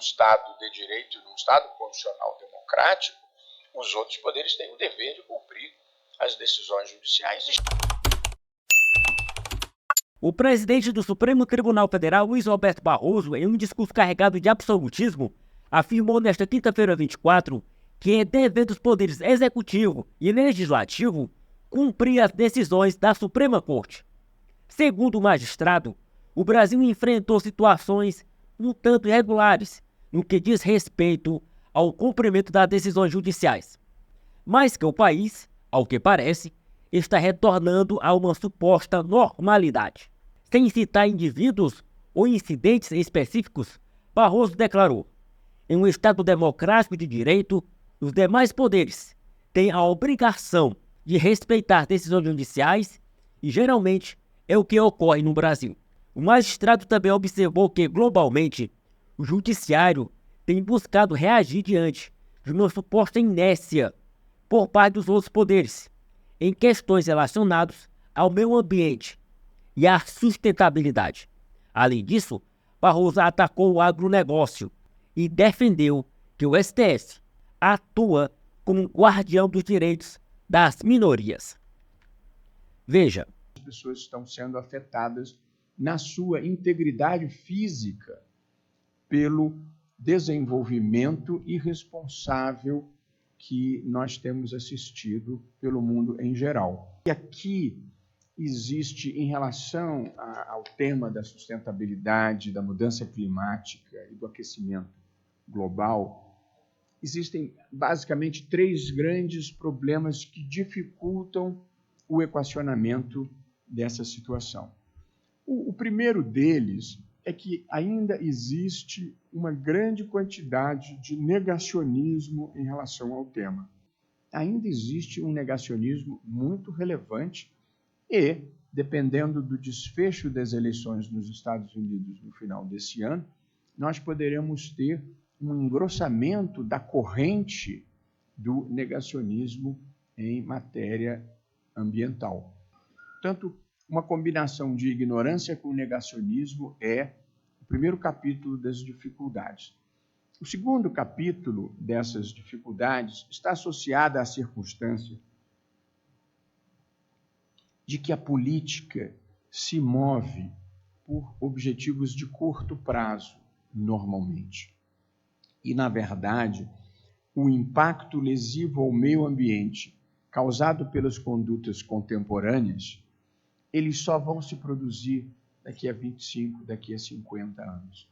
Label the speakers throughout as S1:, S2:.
S1: Estado de Direito, num Estado constitucional democrático, os outros poderes têm o dever de cumprir as decisões judiciais.
S2: O presidente do Supremo Tribunal Federal, Luiz Roberto Barroso, em um discurso carregado de absolutismo, afirmou nesta quinta-feira 24 que é dever dos poderes executivo e legislativo cumprir as decisões da Suprema Corte. Segundo o magistrado, o Brasil enfrentou situações um tanto irregulares no que diz respeito ao cumprimento das decisões judiciais, mas que o país, ao que parece, está retornando a uma suposta normalidade. Sem citar indivíduos ou incidentes específicos, Barroso declarou: em um Estado democrático de direito, os demais poderes têm a obrigação de respeitar decisões judiciais e, geralmente, é o que ocorre no Brasil. O magistrado também observou que, globalmente, o judiciário tem buscado reagir diante de uma suposta inércia por parte dos outros poderes em questões relacionadas ao meio ambiente e à sustentabilidade. Além disso, Barroso atacou o agronegócio e defendeu que o STF atua como guardião dos direitos das minorias. Veja.
S3: As pessoas estão sendo afetadas na sua integridade física pelo desenvolvimento irresponsável que nós temos assistido pelo mundo em geral. E aqui existe, em relação ao tema da sustentabilidade, da mudança climática e do aquecimento global, existem basicamente três grandes problemas que dificultam o equacionamento dessa situação. O primeiro deles é que ainda existe uma grande quantidade de negacionismo em relação ao tema. Ainda existe um negacionismo muito relevante e, dependendo do desfecho das eleições nos Estados Unidos no final desse ano, nós poderemos ter um engrossamento da corrente do negacionismo em matéria ambiental. Portanto, uma combinação de ignorância com negacionismo é o primeiro capítulo das dificuldades. O segundo capítulo dessas dificuldades está associado à circunstância de que a política se move por objetivos de curto prazo, normalmente. E, na verdade, o impacto lesivo ao meio ambiente causado pelas condutas contemporâneas, eles só vão se produzir daqui a 25, daqui a 50 anos.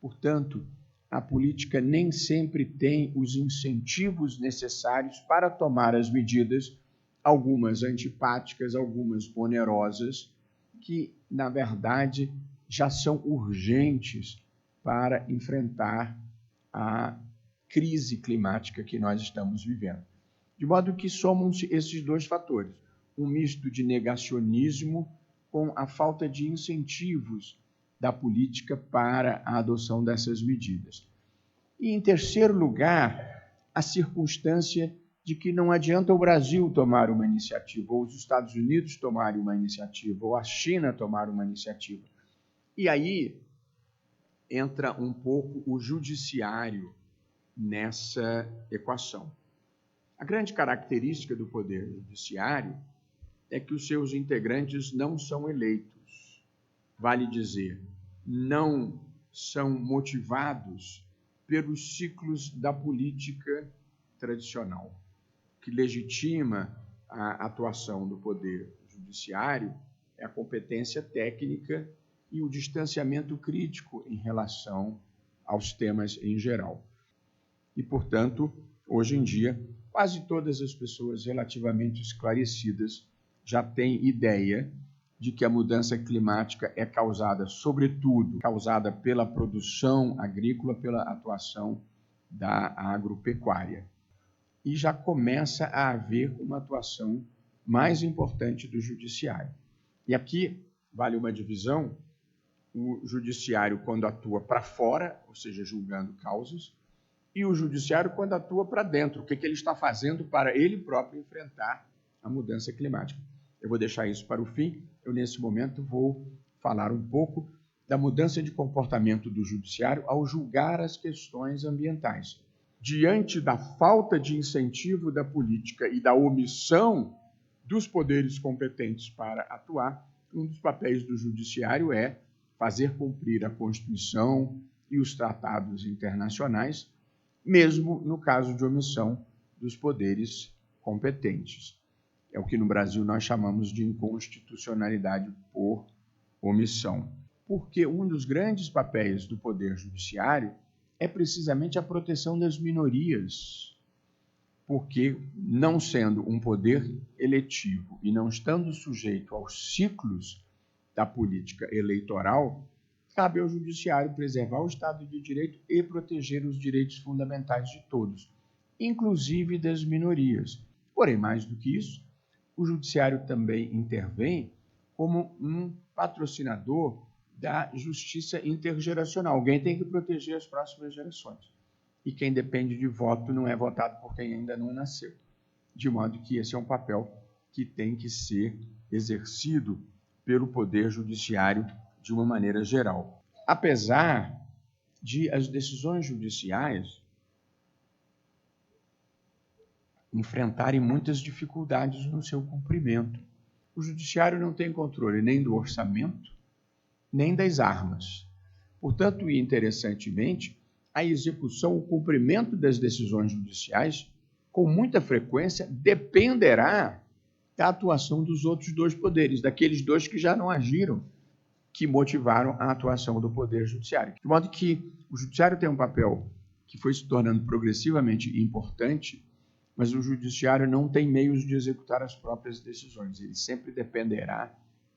S3: Portanto, a política nem sempre tem os incentivos necessários para tomar as medidas, algumas antipáticas, algumas onerosas, que, na verdade, já são urgentes para enfrentar a crise climática que nós estamos vivendo. De modo que somam-se esses dois fatores, um misto de negacionismo com a falta de incentivos da política para a adoção dessas medidas. E, em terceiro lugar, a circunstância de que não adianta o Brasil tomar uma iniciativa, ou os Estados Unidos tomarem uma iniciativa, ou a China tomar uma iniciativa. E aí entra um pouco o judiciário nessa equação. A grande característica do Poder Judiciário é que os seus integrantes não são eleitos. Vale dizer, não são motivados pelos ciclos da política tradicional, que legitima a atuação do Poder Judiciário é a competência técnica e o distanciamento crítico em relação aos temas em geral. E, portanto, hoje em dia, quase todas as pessoas relativamente esclarecidas já têm ideia de que a mudança climática é causada, sobretudo, pela produção agrícola, pela atuação da agropecuária. E já começa a haver uma atuação mais importante do judiciário. E aqui vale uma divisão: o judiciário quando atua para fora, ou seja, julgando causas, e o judiciário quando atua para dentro, o que ele está fazendo para ele próprio enfrentar a mudança climática. Eu vou deixar isso para o fim. Eu, nesse momento, vou falar um pouco da mudança de comportamento do judiciário ao julgar as questões ambientais. Diante da falta de incentivo da política e da omissão dos poderes competentes para atuar, um dos papéis do judiciário é fazer cumprir a Constituição e os tratados internacionais, mesmo no caso de omissão dos poderes competentes. É o que no Brasil nós chamamos de inconstitucionalidade por omissão. Porque um dos grandes papéis do Poder Judiciário é precisamente a proteção das minorias. Porque, não sendo um poder eletivo e não estando sujeito aos ciclos da política eleitoral, cabe ao Judiciário preservar o Estado de Direito e proteger os direitos fundamentais de todos, inclusive das minorias. Porém, mais do que isso, o Judiciário também intervém como um patrocinador da justiça intergeracional. Alguém tem que proteger as próximas gerações. E quem depende de voto não é votado por quem ainda não nasceu. De modo que esse é um papel que tem que ser exercido pelo Poder Judiciário de uma maneira geral. Apesar de as decisões judiciais enfrentarem muitas dificuldades no seu cumprimento, o Judiciário não tem controle nem do orçamento, nem das armas. Portanto, e interessantemente, a execução, o cumprimento das decisões judiciais, com muita frequência, dependerá da atuação dos outros dois poderes, daqueles dois que já não agiram, que motivaram a atuação do Poder Judiciário. De modo que o Judiciário tem um papel que foi se tornando progressivamente importante, mas o Judiciário não tem meios de executar as próprias decisões. Ele sempre dependerá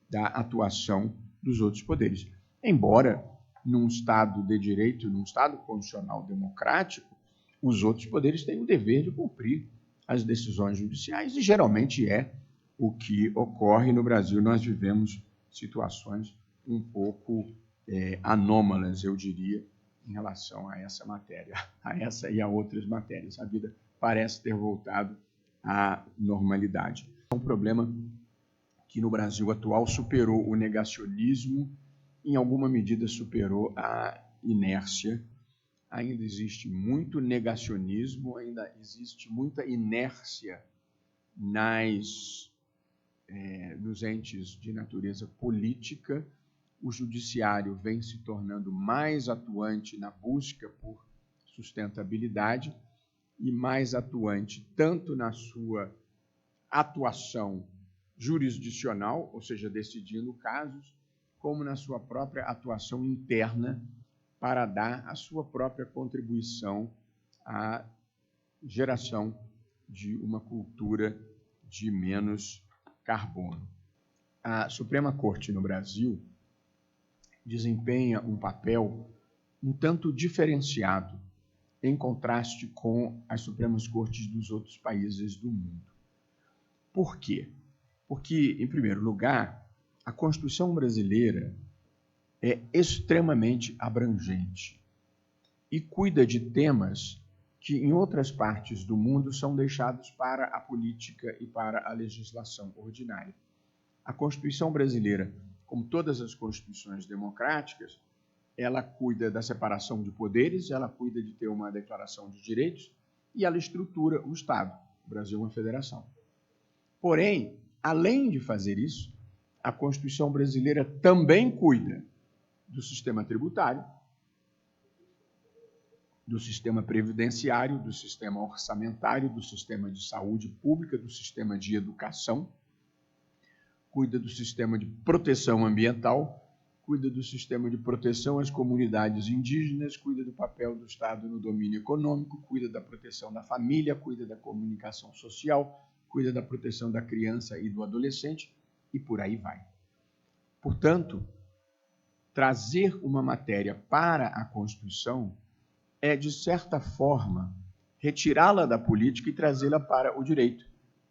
S3: da atuação dos outros poderes. Embora, num Estado de direito, num Estado constitucional democrático, os outros poderes têm o dever de cumprir as decisões judiciais, e geralmente é o que ocorre no Brasil. Nós vivemos situações um pouco anômalas, eu diria, em relação a essa matéria, a essa e a outras matérias. A vida parece ter voltado à normalidade. É um problema que no Brasil atual superou o negacionismo, em alguma medida superou a inércia. Ainda existe muito negacionismo, ainda existe muita inércia nos entes de natureza política. O judiciário vem se tornando mais atuante na busca por sustentabilidade e mais atuante tanto na sua atuação jurisdicional, ou seja, decidindo casos, como na sua própria atuação interna para dar a sua própria contribuição à geração de uma cultura de menos carbono. A Suprema Corte no Brasil desempenha um papel um tanto diferenciado em contraste com as Supremas Cortes dos outros países do mundo. Por quê? Porque, em primeiro lugar, a Constituição brasileira é extremamente abrangente e cuida de temas que, em outras partes do mundo, são deixados para a política e para a legislação ordinária. A Constituição brasileira, como todas as constituições democráticas, ela cuida da separação de poderes, ela cuida de ter uma declaração de direitos e ela estrutura o Estado. O Brasil é uma federação. Porém, além de fazer isso, a Constituição brasileira também cuida do sistema tributário, do sistema previdenciário, do sistema orçamentário, do sistema de saúde pública, do sistema de educação, cuida do sistema de proteção ambiental, cuida do sistema de proteção às comunidades indígenas, cuida do papel do Estado no domínio econômico, cuida da proteção da família, cuida da comunicação social, cuida da proteção da criança e do adolescente, e por aí vai. Portanto, trazer uma matéria para a Constituição é, de certa forma, retirá-la da política e trazê-la para o direito,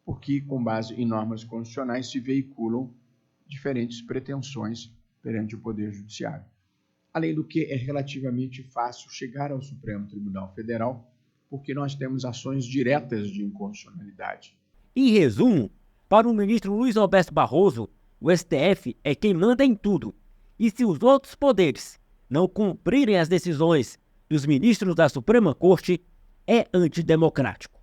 S3: porque, com base em normas constitucionais, se veiculam diferentes pretensões perante o Poder Judiciário. Além do que, é relativamente fácil chegar ao Supremo Tribunal Federal, porque nós temos ações diretas de inconstitucionalidade.
S2: Em resumo, para o ministro Luiz Roberto Barroso, o STF é quem manda em tudo e se os outros poderes não cumprirem as decisões dos ministros da Suprema Corte, é antidemocrático.